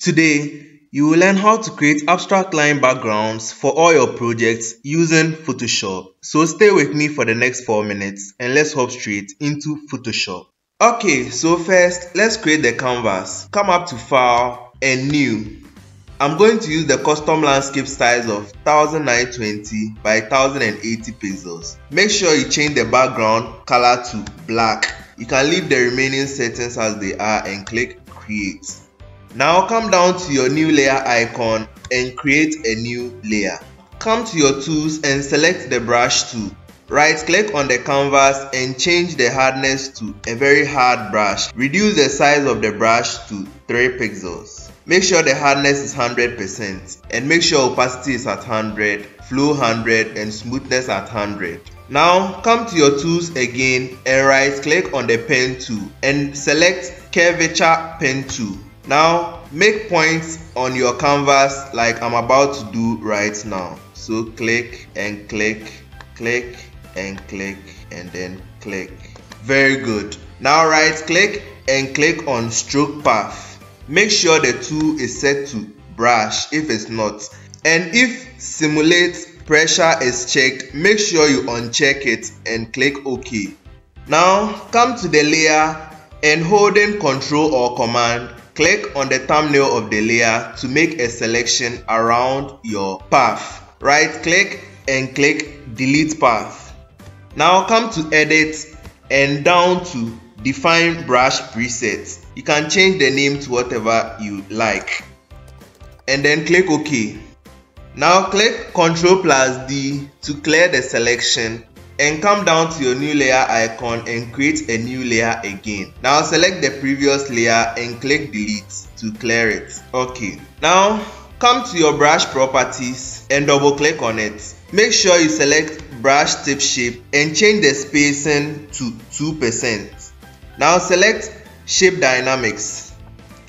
Today, you will learn how to create abstract line backgrounds for all your projects using Photoshop. So stay with me for the next 4 minutes and let's hop straight into Photoshop. Okay, so first, let's create the canvas. Come up to File and New. I'm going to use the custom landscape size of 1920 by 1080 pixels. Make sure you change the background color to black. You can leave the remaining settings as they are and click Create. Now come down to your new layer icon and create a new layer. Come to your tools and select the brush tool. Right click on the canvas and change the hardness to a very hard brush. Reduce the size of the brush to 3 pixels. Make sure the hardness is 100% and make sure opacity is at 100, flow 100 and smoothness at 100. Now come to your tools again and right click on the pen tool and select curvature pen tool. Now make points on your canvas like I'm about to do right now. So click and click, click and click and then click. Very good. Now right click and click on stroke path. Make sure the tool is set to brush if it's not. And if simulate pressure is checked, make sure you uncheck it and click OK. Now come to the layer and holding Ctrl or Command, click on the thumbnail of the layer to make a selection around your path. Right click and click delete path. Now come to edit and down to define brush presets. You can change the name to whatever you like and then click OK. Now click Ctrl+D to clear the selection and come down to your new layer icon and create a new layer again. Now select the previous layer and click delete to clear it. Okay. Now come to your brush properties and double click on it. Make sure you select brush tip shape and change the spacing to 2%. Now select shape dynamics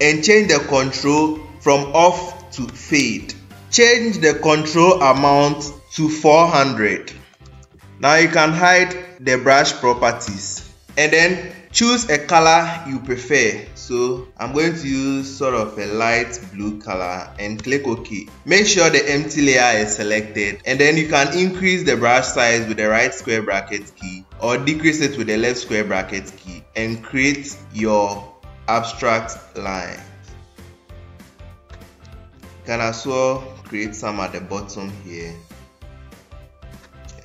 and change the control from off to fade. Change the control amount to 400. Now you can hide the brush properties and then choose a color you prefer. So I'm going to use sort of a light blue color and click OK. Make sure the empty layer is selected and then you can increase the brush size with the right square bracket key or decrease it with the left square bracket key and create your abstract line. You can as well create some at the bottom here.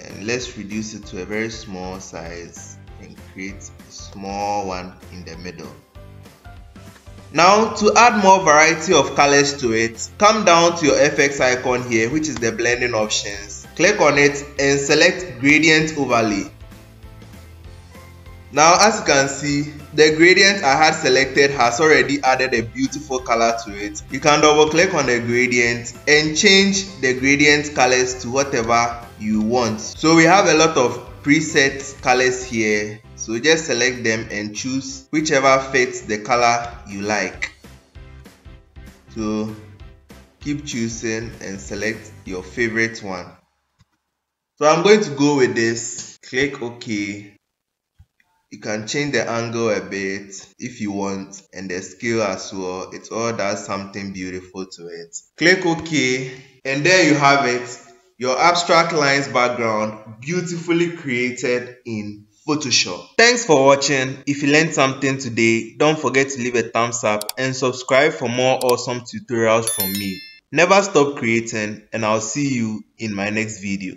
And let's reduce it to a very small size and create a small one in the middle. Now to add more variety of colors to it, come down to your FX icon here, which is the blending options. Click on it and select gradient overlay. Now as you can see, the gradient I had selected has already added a beautiful color to it. You can double click on the gradient and change the gradient colors to whatever you want. So we have a lot of preset colors here. So just select them and choose whichever fits the color you like. So keep choosing and select your favorite one. So I'm going to go with this. Click OK. You can change the angle a bit if you want and the scale as well. It all does something beautiful to it. Click OK and there you have it. Your abstract lines background beautifully created in Photoshop. Thanks for watching. If you learned something today, don't forget to leave a thumbs up and subscribe for more awesome tutorials from me. Never stop creating and I'll see you in my next video.